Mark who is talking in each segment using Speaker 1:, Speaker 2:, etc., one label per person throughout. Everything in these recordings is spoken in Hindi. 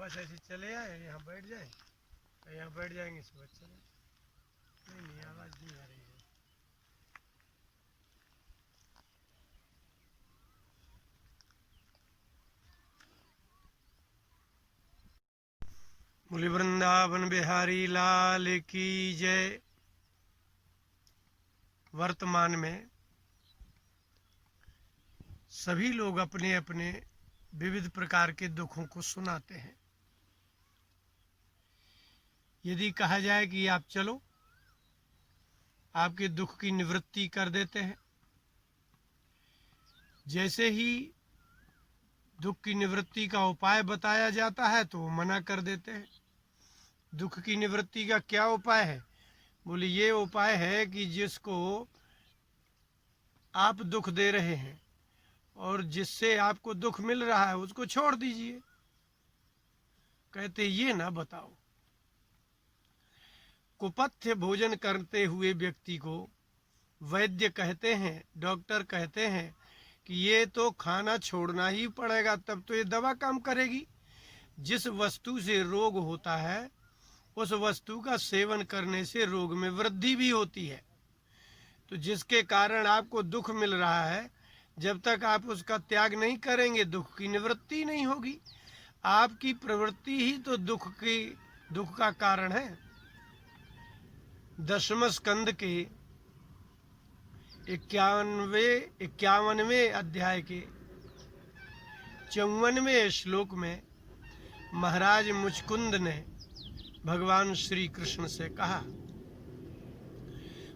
Speaker 1: बस ऐसे चले आए, यहाँ बैठ जाए, यहाँ बैठ जाएंगे, सुबह चले। नहीं नहीं, आवाज़ नहीं आ रही है। बोले वृंदावन बिहारी लाल की जय। वर्तमान में सभी लोग अपने अपने विविध प्रकार के दुखों को सुनाते हैं। यदि कहा जाए कि आप चलो, आपके दुख की निवृत्ति कर देते हैं, जैसे ही दुख की निवृत्ति का उपाय बताया जाता है तो वो मना कर देते हैं। दुख की निवृत्ति का क्या उपाय है? बोले ये उपाय है कि जिसको आप दुख दे रहे हैं और जिससे आपको दुख मिल रहा है उसको छोड़ दीजिए। कहते ये ना बताओ। कुपथ्य भोजन करते हुए व्यक्ति को वैद्य कहते हैं, डॉक्टर कहते हैं कि ये तो खाना छोड़ना ही पड़ेगा, तब तो ये दवा काम करेगी। जिस वस्तु से रोग होता है उस वस्तु का सेवन करने से रोग में वृद्धि भी होती है। तो जिसके कारण आपको दुख मिल रहा है, जब तक आप उसका त्याग नहीं करेंगे दुख की निवृत्ति नहीं होगी। आपकी प्रवृत्ति ही तो दुख का कारण है। 10वें स्कंद के 51वें अध्याय के 54वें श्लोक में महाराज मुचकुंद ने भगवान श्री कृष्ण से कहा,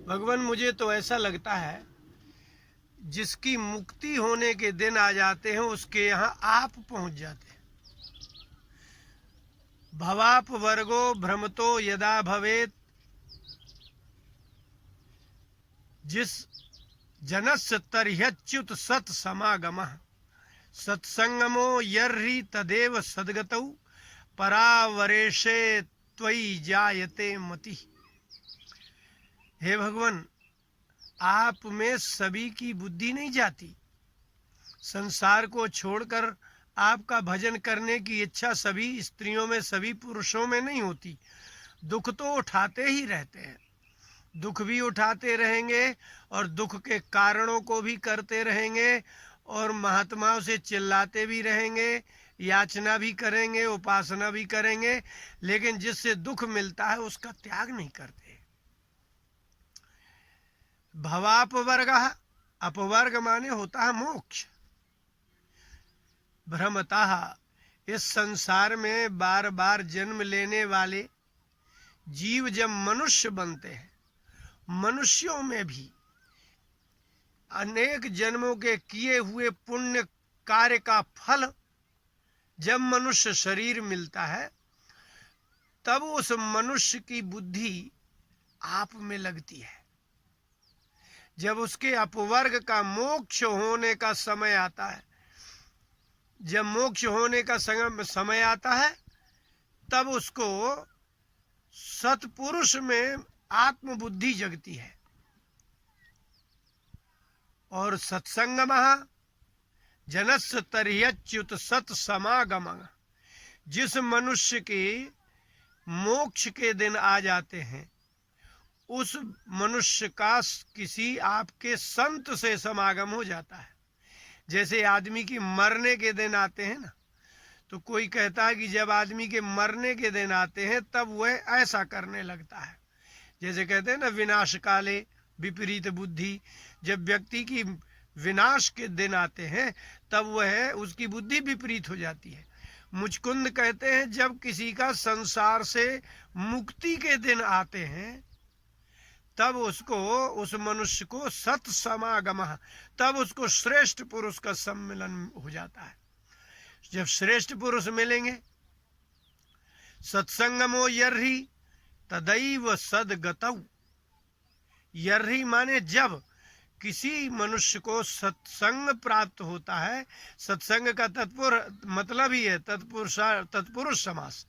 Speaker 1: भगवान मुझे तो ऐसा लगता है जिसकी मुक्ति होने के दिन आ जाते हैं उसके यहाँ आप पहुंच जाते हैं। भवाप वर्गो भ्रमतो यदा भवेत, जिस जनस्य तर्ह्यच्युत सत समागमः सत्संगमो यर्हि तदेव सद्गतौ परावरेशे त्वयि जायते मति। हे भगवान, आप में सभी की बुद्धि नहीं जाती। संसार को छोड़कर आपका भजन करने की इच्छा सभी स्त्रियों में, सभी पुरुषों में नहीं होती। दुख तो उठाते ही रहते हैं, दुख भी उठाते रहेंगे और दुख के कारणों को भी करते रहेंगे और महात्माओं से चिल्लाते भी रहेंगे, याचना भी करेंगे, उपासना भी करेंगे, लेकिन जिससे दुख मिलता है उसका त्याग नहीं करते। भवापवर्ग, अपवर्ग माने होता है मोक्ष। भ्रमतः, इस संसार में बार बार जन्म लेने वाले जीव जब मनुष्य बनते हैं, मनुष्यों में भी अनेक जन्मों के किए हुए पुण्य कार्य का फल जब मनुष्य शरीर मिलता है तब उस मनुष्य की बुद्धि आप में लगती है। जब उसके अपवर्ग का मोक्ष होने का समय आता है, जब मोक्ष होने का समय आता है तब उसको सत्पुरुष में आत्मबुद्धि जगती है। और सत्संगमः जनस्य तर्ह्यच्युत सत समागमः, जिस मनुष्य के मोक्ष के दिन आ जाते हैं उस मनुष्य का किसी आपके संत से समागम हो जाता है। जैसे आदमी की मरने के दिन आते हैं ना, तो कोई कहता है कि जब आदमी के मरने के दिन आते हैं तब वह ऐसा करने लगता है। जैसे कहते हैं ना, विनाश काले विपरीत बुद्धि। जब व्यक्ति की विनाश के दिन आते हैं तब वह उसकी बुद्धि विपरीत हो जाती है। मुचकुंद कहते हैं जब किसी का संसार से मुक्ति के दिन आते हैं तब उसको, उस मनुष्य को सत समागमः, तब उसको श्रेष्ठ पुरुष का सम्मिलन हो जाता है। जब श्रेष्ठ पुरुष मिलेंगे, सत्संगमो यर्हि तदैव सद्गतौ। यर्हि माने जब किसी मनुष्य को सत्संग प्राप्त होता है, सत्संग का मतलब ही है तत्पुरुष समास।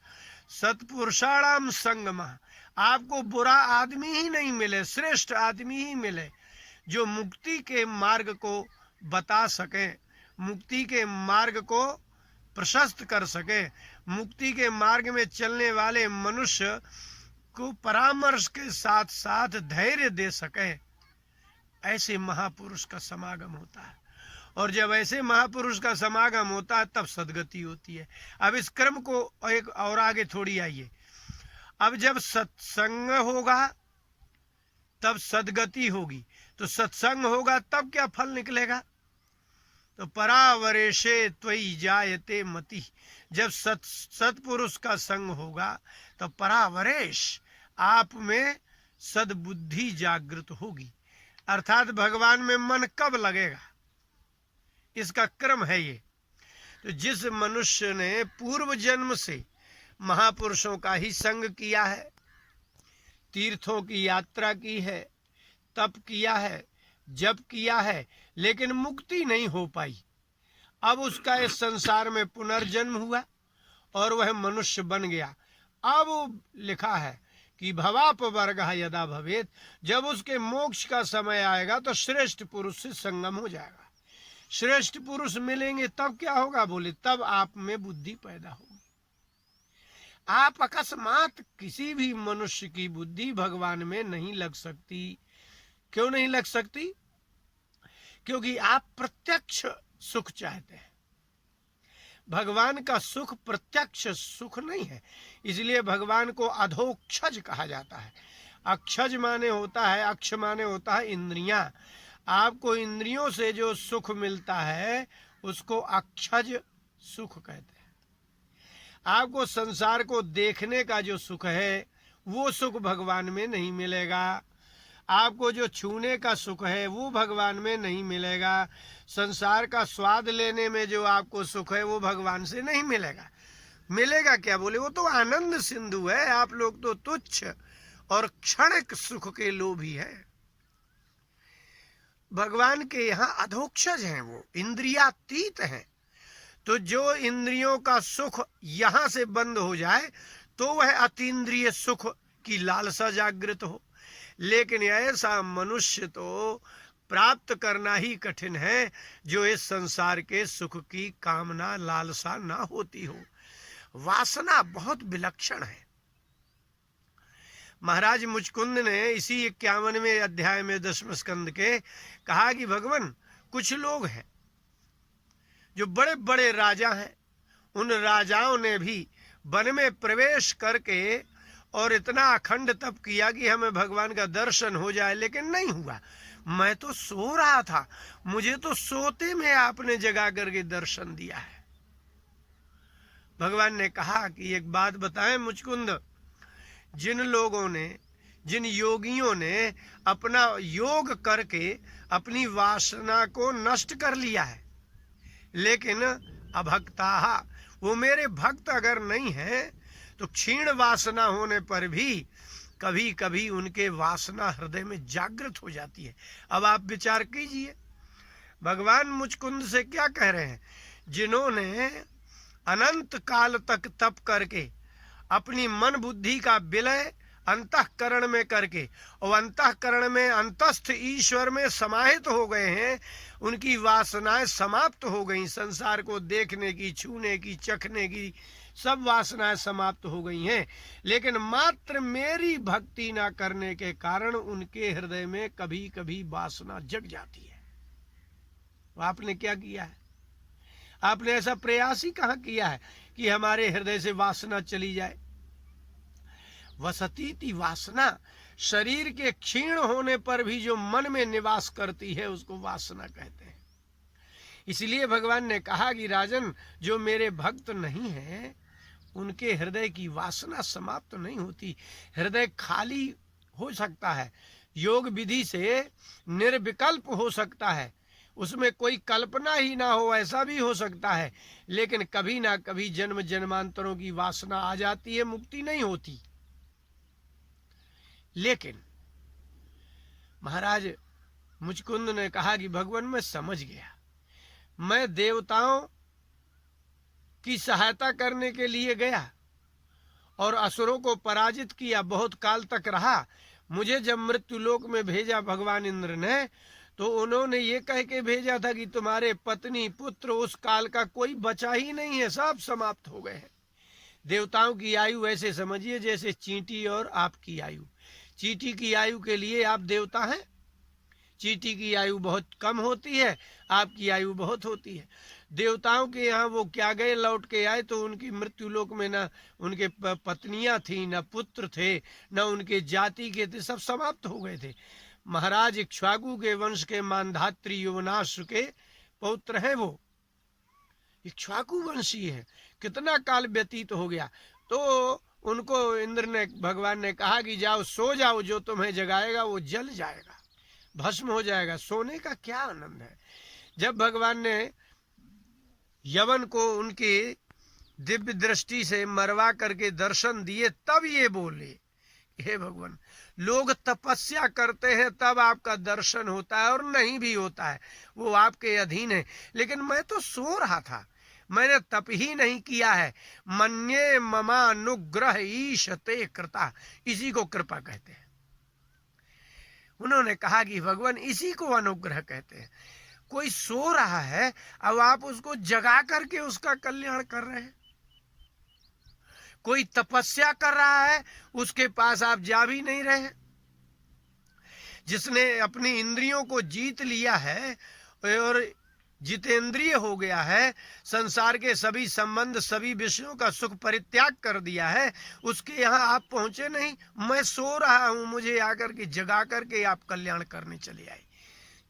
Speaker 1: सत्पुरुषाणाम संगमः, आपको बुरा आदमी ही नहीं मिले, श्रेष्ठ आदमी ही मिले जो मुक्ति के मार्ग को बता सके, मुक्ति के मार्ग को प्रशस्त कर सके। मुक्ति के मार्ग में चलने वाले मनुष्य को परामर्श के साथ साथ धैर्य दे सके, ऐसे महापुरुष का समागम होता है। और जब ऐसे महापुरुष का समागम होता है तब सद्गति होती है। अब इस क्रम को एक और आगे थोड़ी आइए। अब जब सत्संग होगा तब सद्गति होगी, तो सत्संग होगा तब क्या फल निकलेगा? तो परावरेशे त्वयि जायते मति। जब सत्पुरुष का संग होगा तो परावरेश, आप में सद्बुद्धि जागृत होगी। अर्थात भगवान में मन कब लगेगा, इसका क्रम है ये। तो जिस मनुष्य ने पूर्व जन्म से महापुरुषों का ही संग किया है, तीर्थों की यात्रा की है, तप किया है, जप किया है, लेकिन मुक्ति नहीं हो पाई, अब उसका इस संसार में पुनर्जन्म हुआ और वह मनुष्य बन गया। अब लिखा है कि भवापवर्गः यदा भवेत्, जब उसके मोक्ष का समय आएगा तो श्रेष्ठ पुरुष से संगम हो जाएगा। श्रेष्ठ पुरुष मिलेंगे तब क्या होगा? बोले तब आप में बुद्धि पैदा होगी। आप अकस्मात किसी भी मनुष्य की बुद्धि भगवान में नहीं लग सकती। क्यों नहीं लग सकती? क्योंकि आप प्रत्यक्ष सुख चाहते हैं। भगवान का सुख प्रत्यक्ष सुख नहीं है, इसलिए भगवान को अधोक्षज कहा जाता है। अक्षज माने होता है, अक्ष माने होता है इंद्रियां। आपको इंद्रियों से जो सुख मिलता है उसको अक्षज सुख कहते हैं। आपको संसार को देखने का जो सुख है वो सुख भगवान में नहीं मिलेगा। आपको जो छूने का सुख है वो भगवान में नहीं मिलेगा। संसार का स्वाद लेने में जो आपको सुख है वो भगवान से नहीं मिलेगा। मिलेगा क्या? बोले वो तो आनंद सिंधु है। आप लोग तो तुच्छ और क्षणिक सुख के लोभी है। भगवान के यहाँ अधोक्षज हैं, वो इंद्रियातीत हैं। तो जो इंद्रियों का सुख यहाँ से बंद हो जाए तो वह अतीन्द्रिय सुख की लालसा जागृत हो। लेकिन ऐसा मनुष्य तो प्राप्त करना ही कठिन है जो इस संसार के सुख की कामना लालसा ना होती हो। वासना बहुत विलक्षण है। महाराज मुचकुंद ने इसी 51वें अध्याय में 10वें स्कंद के कहा कि भगवान कुछ लोग हैं जो बड़े बड़े राजा हैं, उन राजाओं ने भी वन में प्रवेश करके और इतना अखंड तप किया कि हमें भगवान का दर्शन हो जाए, लेकिन नहीं हुआ। मैं तो सो रहा था, मुझे तो सोते में आपने जगा करके दर्शन दिया है। भगवान ने कहा कि एक बात बताएं मुचकुंद, जिन लोगों ने, जिन योगियों ने अपना योग करके अपनी वासना को नष्ट कर लिया है, लेकिन अभक्ताः, वो मेरे भक्त अगर नहीं है तो क्षीण वासना होने पर भी कभी कभी उनके वासना हृदय में जागृत हो जाती है। अब आप विचार कीजिए, भगवान मुचकुंद से क्या कह रहे हैं? जिन्होंने अनंत काल तक तप करके अपनी मन बुद्धि का विलय अंतःकरण में करके और अंतःकरण में अंतस्थ ईश्वर में समाहित हो गए हैं, उनकी वासनाएं समाप्त हो गई। संसार को देखने की, छूने की, चखने की सब वासनाएं समाप्त हो गई हैं, लेकिन मात्र मेरी भक्ति ना करने के कारण उनके हृदय में कभी कभी वासना जग जाती है। आपने क्या किया है? आपने ऐसा प्रयास ही कहाँ किया है कि हमारे हृदय से वासना चली जाए? वसतीति वासना, शरीर के क्षीण होने पर भी जो मन में निवास करती है उसको वासना कहते हैं। इसलिए भगवान ने कहा कि राजन, जो मेरे भक्त नहीं हैं उनके हृदय की वासना समाप्त नहीं होती। हृदय खाली हो सकता है, योग विधि से निर्विकल्प हो सकता है, उसमें कोई कल्पना ही ना हो ऐसा भी हो सकता है, लेकिन कभी ना कभी जन्म जन्मांतरों की वासना आ जाती है, मुक्ति नहीं होती। लेकिन महाराज मुचकुंद ने कहा कि भगवान मैं समझ गया, मैं देवताओं की सहायता करने के लिए गया और असुरों को पराजित किया, बहुत काल तक रहा। मुझे जब मृत्युलोक में भेजा भगवान इंद्र ने, तो उन्होंने ये कह के भेजा था कि तुम्हारे पत्नी पुत्र उस काल का कोई बचा ही नहीं है, सब समाप्त हो गए हैं। देवताओं की आयु ऐसे समझिए जैसे चींटी और आपकी आयु। चींटी की आयु के लिए आप देवता हैं। चींटी की आयु बहुत कम होती है, आपकी आयु बहुत होती है। देवताओं के यहाँ वो क्या गए लौट के आए तो उनकी मृत्यु लोक में न उनके पत्नियां थी, न पुत्र थे, न उनके जाति के थे, सब समाप्त हो गए थे। महाराज इक्ष्वाकु के वंश के मानधात्री युवनाश्व के पौत्र हैं वो, इक्ष्वाकु वंशी है। कितना काल व्यतीत हो गया तो उनको इंद्र ने, भगवान ने कहा कि जाओ सो जाओ, जो तुम्हें जगाएगा वो जल जाएगा, भस्म हो जाएगा। सोने का क्या आनंद है। जब भगवान ने यवन को उनकी दिव्य दृष्टि से मरवा करके दर्शन दिए तब ये बोले, हे भगवान, लोग तपस्या करते हैं तब आपका दर्शन होता है और नहीं भी होता है, वो आपके अधीन है। लेकिन मैं तो सो रहा था, मैंने तप ही नहीं किया है। मन्ये ममानुग्रह ईशते कृता, इसी को कृपा कहते हैं। उन्होंने कहा कि भगवान इसी को अनुग्रह कहते हैं। कोई सो रहा है, अब आप उसको जगा करके उसका कल्याण कर रहे हैं। कोई तपस्या कर रहा है, उसके पास आप जा भी नहीं रहे। जिसने अपनी इंद्रियों को जीत लिया है और जितेंद्रिय हो गया है, संसार के सभी संबंध, सभी विषयों का सुख परित्याग कर दिया है, उसके यहाँ आप पहुंचे नहीं। मैं सो रहा हूं, मुझे आकर के जगा करके आप कल्याण करने चले आए।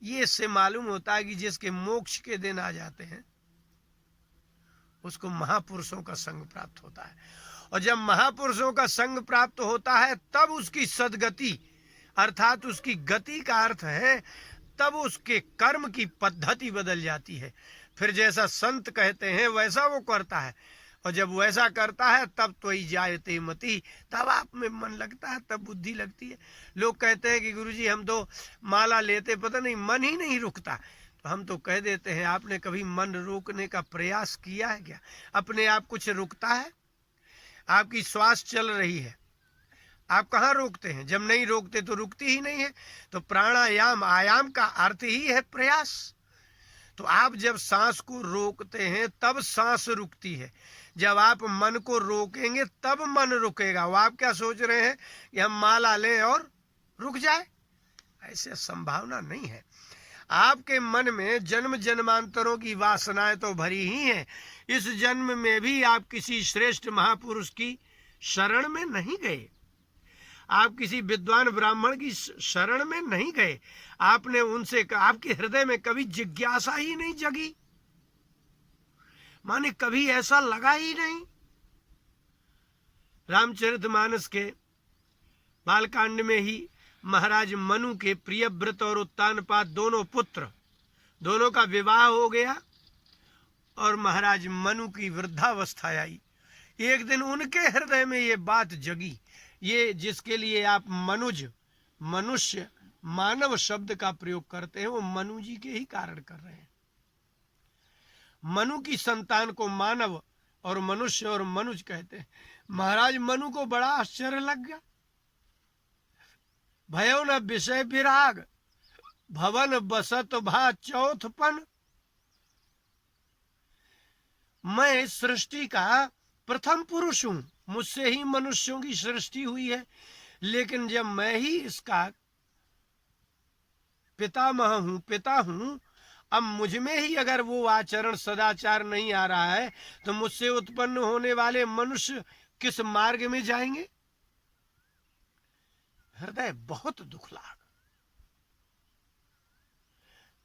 Speaker 1: ये इससे मालूम होता है कि जिसके मोक्ष के दिन आ जाते हैं उसको महापुरुषों का संग प्राप्त होता है। और जब महापुरुषों का संग प्राप्त होता है तब उसकी सद्गति, अर्थात उसकी गति का अर्थ है तब उसके कर्म की पद्धति बदल जाती है। फिर जैसा संत कहते हैं वैसा वो करता है, और जब वैसा करता है तब तो ही जायते मति, तब आप में मन लगता है, तब बुद्धि लगती है। लोग कहते हैं कि गुरुजी हम तो माला लेते, पता नहीं मन ही नहीं रुकता। तो हम तो कह देते हैं, आपने कभी मन रोकने का प्रयास किया है क्या? अपने आप कुछ रुकता है? आपकी श्वास चल रही है, आप कहाँ रोकते हैं? जब नहीं रोकते तो रुकती ही नहीं है। तो प्राणायाम, आयाम का अर्थ ही है प्रयास। तो आप जब सांस को रोकते हैं तब सांस रुकती है, जब आप मन को रोकेंगे तब मन रुकेगा। वो आप क्या सोच रहे हैं कि हम माला लें और रुक जाए? ऐसे संभावना नहीं है। आपके मन में जन्म जन्मांतरों की वासनाएं तो भरी ही हैं। इस जन्म में भी आप किसी श्रेष्ठ महापुरुष की शरण में नहीं गए, आप किसी विद्वान ब्राह्मण की शरण में नहीं गए, आपने उनसे, आपके हृदय में कभी जिज्ञासा ही नहीं जगी, माने कभी ऐसा लगा ही नहीं। रामचरितमानस के बालकांड में ही महाराज मनु के प्रियव्रत और उत्तानपाद दोनों पुत्र, दोनों का विवाह हो गया और महाराज मनु की वृद्धावस्था आई। एक दिन उनके हृदय में ये बात जगी, ये जिसके लिए आप मनुज, मनुष्य, मानव शब्द का प्रयोग करते हैं वो मनु जी के ही कारण कर रहे हैं। मनु की संतान को मानव और मनुष्य और मनुज कहते हैं। महाराज मनु को बड़ा आश्चर्य लग गया। भयो न विषय विराग, भवन बसत भा चौथपन। मैं सृष्टि का प्रथम पुरुष हूं, मुझसे ही मनुष्यों की सृष्टि हुई है, लेकिन जब मैं ही इसका पितामह हूं, पिता हूं, अब मुझ में ही अगर वो आचरण सदाचार नहीं आ रहा है तो मुझसे उत्पन्न होने वाले मनुष्य किस मार्ग में जाएंगे? हृदय बहुत दुख लाग।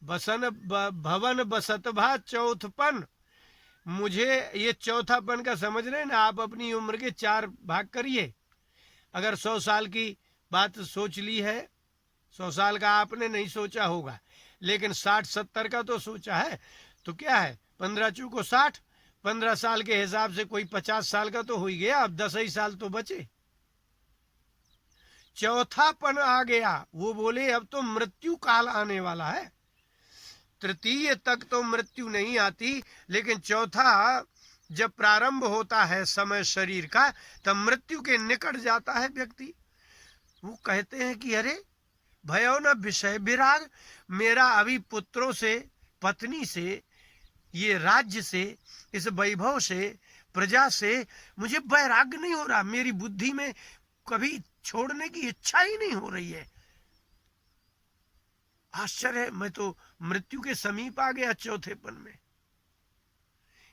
Speaker 1: बसन भवन बसतभा चौथपन, मुझे ये चौथापन का समझ रहे ना। आप अपनी उम्र के 4 भाग करिए। अगर 100 साल की बात सोच ली है, 100 साल का आपने नहीं सोचा होगा, लेकिन 60-70 का तो सोचा है। तो क्या है, 15 चौको 60, 15 साल के हिसाब से कोई 50 साल का तो हो ही गया। अब 10 ही साल तो बचे। चौथापन आ गया। वो बोले अब तो मृत्यु काल आने वाला है। तृतीय तक तो मृत्यु नहीं आती, लेकिन चौथा जब प्रारंभ होता है समय शरीर का, तब मृत्यु के निकट जाता है व्यक्ति। वो कहते हैं कि अरे भयो न विषय विराग, मेरा अभी पुत्रों से, पत्नी से, ये राज्य से, इस वैभव से, प्रजा से मुझे वैराग्य नहीं हो रहा, मेरी बुद्धि में कभी छोड़ने की इच्छा ही नहीं हो रही है। आश्चर्य है, मैं तो मृत्यु के समीप आ गया चौथेपन में।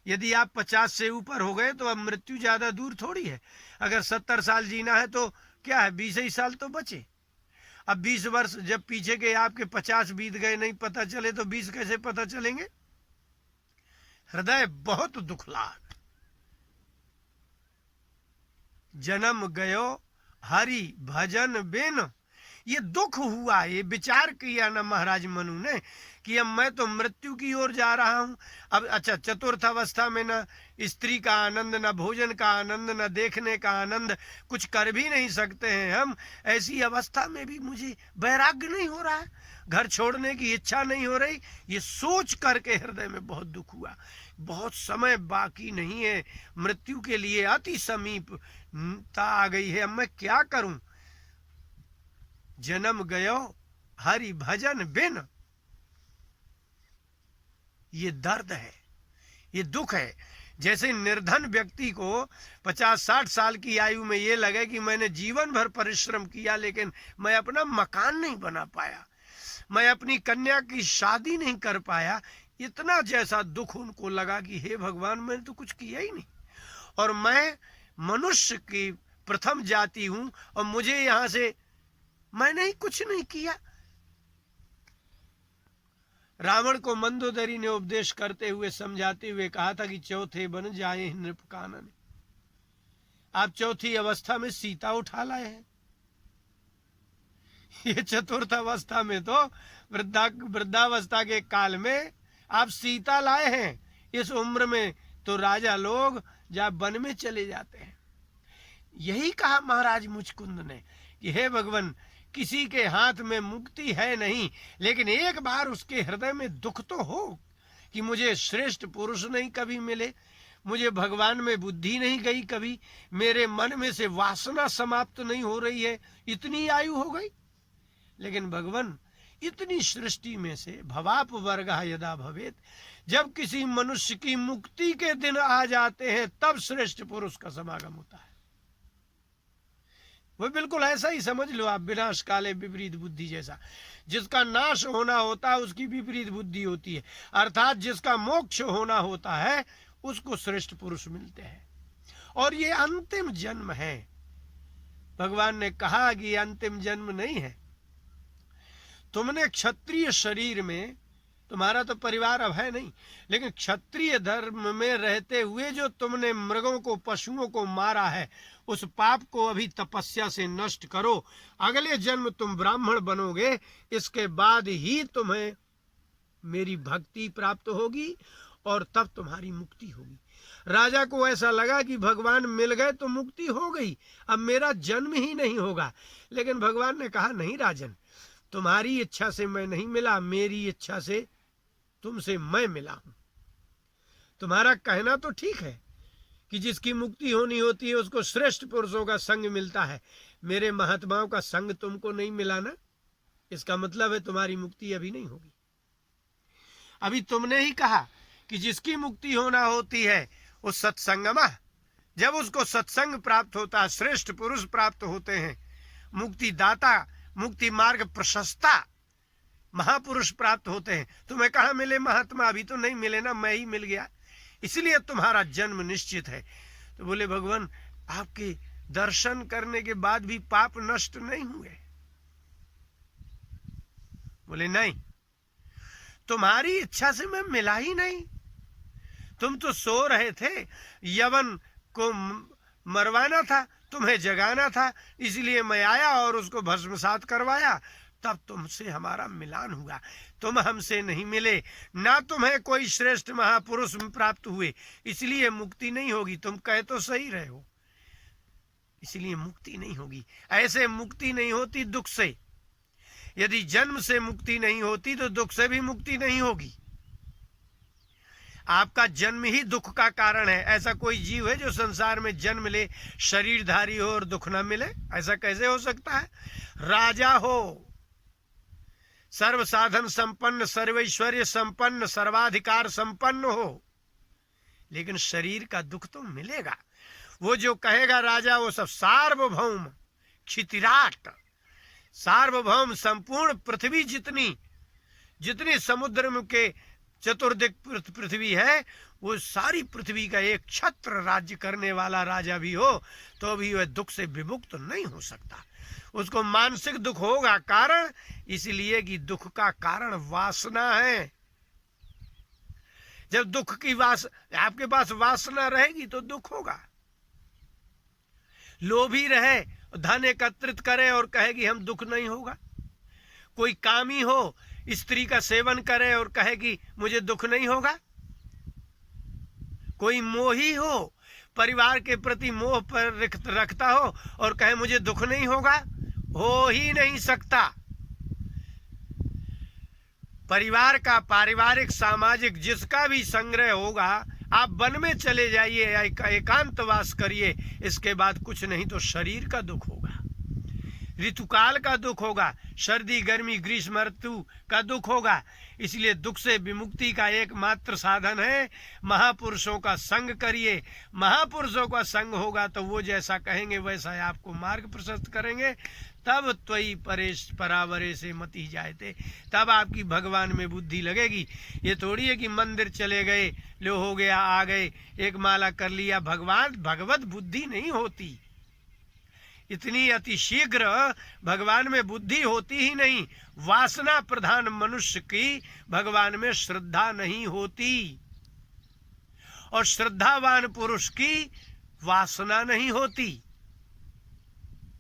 Speaker 1: यदि आप 50 से ऊपर हो गए तो अब मृत्यु ज्यादा दूर थोड़ी है। अगर 70 साल जीना है तो क्या है, 20 ही साल तो बचे। अब 20 वर्ष जब पीछे के आपके 50 बीत गए, नहीं पता चले तो 20 कैसे पता चलेंगे। हृदय बहुत दुखलाद। जन्म गयो हरि भजन बिन, ये दुख हुआ, ये विचार किया ना महाराज मनु ने कि अब मैं तो मृत्यु की ओर जा रहा हूं। अब अच्छा, चतुर्थ अवस्था में न स्त्री का आनंद, न भोजन का आनंद, न देखने का आनंद, कुछ कर भी नहीं सकते हैं हम। ऐसी अवस्था में भी मुझे वैराग्य नहीं हो रहा है, घर छोड़ने की इच्छा नहीं हो रही। ये सोच करके हृदय में बहुत दुख हुआ। बहुत समय बाकी नहीं है, मृत्यु के लिए अति समीपता आ गई है, अब मैं क्या करूं। जन्म गयो हरि भजन बिन, ये दर्द है, ये दुख है। जैसे निर्धन व्यक्ति को 50-60 साल की आयु में ये लगे कि मैंने जीवन भर परिश्रम किया लेकिन मैं अपना मकान नहीं बना पाया, मैं अपनी कन्या की शादी नहीं कर पाया, इतना जैसा दुख उनको लगा कि हे भगवान, मैंने तो कुछ किया ही नहीं और मैं मनुष्य की प्रथम जाति हूं और मुझे यहां से, मैंने ही कुछ नहीं किया। रावण को मंदोदरी ने उपदेश करते हुए, समझाते हुए कहा था कि चौथे बन जाए नृप कानन। आप चौथी अवस्था में सीता उठा लाए हैं, ये चतुर्थ अवस्था में तो वृद्धावस्था के काल में आप सीता लाए हैं। इस उम्र में तो राजा लोग जब वन में चले जाते हैं। यही कहा महाराज मुचकुंद ने कि हे भगवान, किसी के हाथ में मुक्ति है नहीं, लेकिन एक बार उसके हृदय में दुख तो हो कि मुझे श्रेष्ठ पुरुष नहीं कभी मिले, मुझे भगवान में बुद्धि नहीं गई कभी, मेरे मन में से वासना समाप्त नहीं हो रही है, इतनी आयु हो गई। लेकिन भगवान, इतनी सृष्टि में से भवाप वर्गः यदा भवेत, जब किसी मनुष्य की मुक्ति के दिन आ जाते हैं तब श्रेष्ठ पुरुष का समागम होता है। वो बिल्कुल ऐसा ही समझ लो आप, विनाश काले विपरीत बुद्धि जैसा। जिसका नाश होना होता है उसकी विपरीत बुद्धि होती है, अर्थात जिसका मोक्ष होना होता है उसको श्रेष्ठ पुरुष मिलते हैं। और ये अंतिम जन्म है। भगवान ने कहा कि अंतिम जन्म नहीं है। तुमने क्षत्रिय शरीर में, तुम्हारा तो परिवार अब है नहीं, लेकिन क्षत्रिय धर्म में रहते हुए जो तुमने मृगों को, पशुओं को मारा है, उस पाप को अभी तपस्या से नष्ट करो। अगले जन्म तुम ब्राह्मण बनोगे, इसके बाद ही तुम्हें मेरी भक्ति प्राप्त होगी और तब तुम्हारी मुक्ति होगी। राजा को ऐसा लगा कि भगवान मिल गए तो मुक्ति हो गई, अब मेरा जन्म ही नहीं होगा। लेकिन भगवान ने कहा, नहीं राजन, तुम्हारी इच्छा से मैं नहीं मिला, मेरी इच्छा से तुमसे मैं मिला हूं। तुम्हारा कहना तो ठीक है कि जिसकी मुक्ति होनी होती है उसको श्रेष्ठ पुरुषों का संग मिलता है, मेरे महात्माओं का संग तुमको नहीं मिला ना, इसका मतलब है तुम्हारी मुक्ति अभी नहीं होगी। अभी तुमने ही कहा कि जिसकी मुक्ति होना होती है उस सत्संगमा, जब उसको सत्संग प्राप्त होता है, श्रेष्ठ पुरुष प्राप्त होते हैं, मुक्ति दाता, मुक्ति मार्ग प्रशस्ता महापुरुष प्राप्त होते हैं। तुम्हें कहाँ मिले महात्मा? अभी तो नहीं मिले ना, मैं ही मिल गया, इसलिए तुम्हारा जन्म निश्चित है। तो बोले भगवान, आपके दर्शन करने के बाद भी पाप नष्ट नहीं हुए? बोले नहीं, तुम्हारी इच्छा से मैं मिला ही नहीं। तुम तो सो रहे थे, यवन को मरवाना था, तुम्हें जगाना था, इसलिए मैं आया और उसको भस्मसात करवाया, तब तुमसे हमारा मिलान हुआ। तुम हमसे नहीं मिले, ना तुम्हें कोई श्रेष्ठ महापुरुष प्राप्त हुए, इसलिए मुक्ति नहीं होगी। तुम कह तो सही रहे हो, इसलिए मुक्ति नहीं होगी। ऐसे मुक्ति नहीं होती दुख से। यदि जन्म से मुक्ति नहीं होती तो दुख से भी मुक्ति नहीं होगी। आपका जन्म ही दुख का कारण है। ऐसा कोई जीव है जो संसार में जन्म ले, शरीरधारी हो और दुख ना मिले? ऐसा कैसे हो सकता है? राजा हो, सर्व साधन संपन्न, सर्वैश्वर्य संपन्न, सर्वाधिकार संपन्न हो, लेकिन शरीर का दुख तो मिलेगा। वो जो कहेगा राजा वो सब सार्वभौम क्षितिराट, सार्वभौम संपूर्ण पृथ्वी जितनी जितनी समुद्र के चतुर्दिक पृथ्वी है, वो सारी पृथ्वी का एक छत्र राज्य करने वाला राजा भी हो तो भी वह दुख से विमुक्त नहीं हो सकता। उसको मानसिक दुख होगा। कारण इसलिए कि दुख का कारण वासना है। जब दुख की आपके पास वासना रहेगी तो दुख होगा। लोभी रहे, धन एकत्रित करे और कहे कि हम दुख नहीं होगा। कोई कामी हो, स्त्री का सेवन करे और कहे कि मुझे दुख नहीं होगा। कोई मोही हो, परिवार के प्रति मोह पर रखता हो और कहे मुझे दुख नहीं होगा, हो ही नहीं सकता। परिवार का, पारिवारिक, सामाजिक जिसका भी संग्रह होगा, आप वन में चले जाइए या एकांतवास करिए, इसके बाद कुछ नहीं तो शरीर का दुख होगा, ऋतुकाल का दुख होगा, सर्दी गर्मी ग्रीष्म ऋतु का दुख होगा। इसलिए दुख से विमुक्ति का एकमात्र साधन है महापुरुषों का संग करिए। महापुरुषों का संग होगा तो वो जैसा कहेंगे वैसा आपको मार्ग प्रशस्त करेंगे। तब त्वयि परेश परावरे से मति जायते, तब आपकी भगवान में बुद्धि लगेगी। ये थोड़ी है कि मंदिर चले गए, लो हो गया, आ गए, एक माला कर लिया, भगवत बुद्धि नहीं होती। इतनी अति शीघ्र भगवान में बुद्धि होती ही नहीं। वासना प्रधान मनुष्य की भगवान में श्रद्धा नहीं होती, और श्रद्धावान पुरुष की वासना नहीं होती,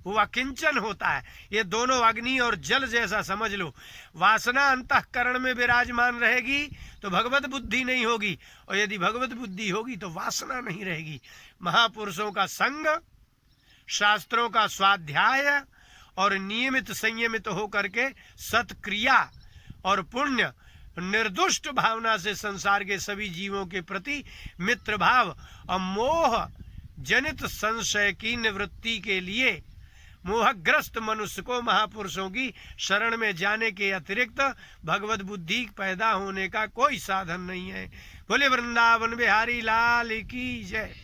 Speaker 1: वो अकिंचन होता है। ये दोनों अग्नि और जल जैसा समझ लो। वासना अंतःकरण में विराजमान रहेगी तो भगवत बुद्धि नहीं होगी, और यदि भगवत बुद्धि होगी तो वासना नहीं रहेगी। महापुरुषों का संग, शास्त्रों का स्वाध्याय और नियमित संयमित होकर के सत्क्रिया और पुण्य निर्दुष्ट भावना से संसार के सभी जीवों के प्रति मित्र भाव और मोह जनित संशय की निवृत्ति के लिए मोहग्रस्त मनुष्य को महापुरुषों की शरण में जाने के अतिरिक्त भगवत बुद्धि पैदा होने का कोई साधन नहीं है। बोले वृंदावन बिहारी लाल की जय।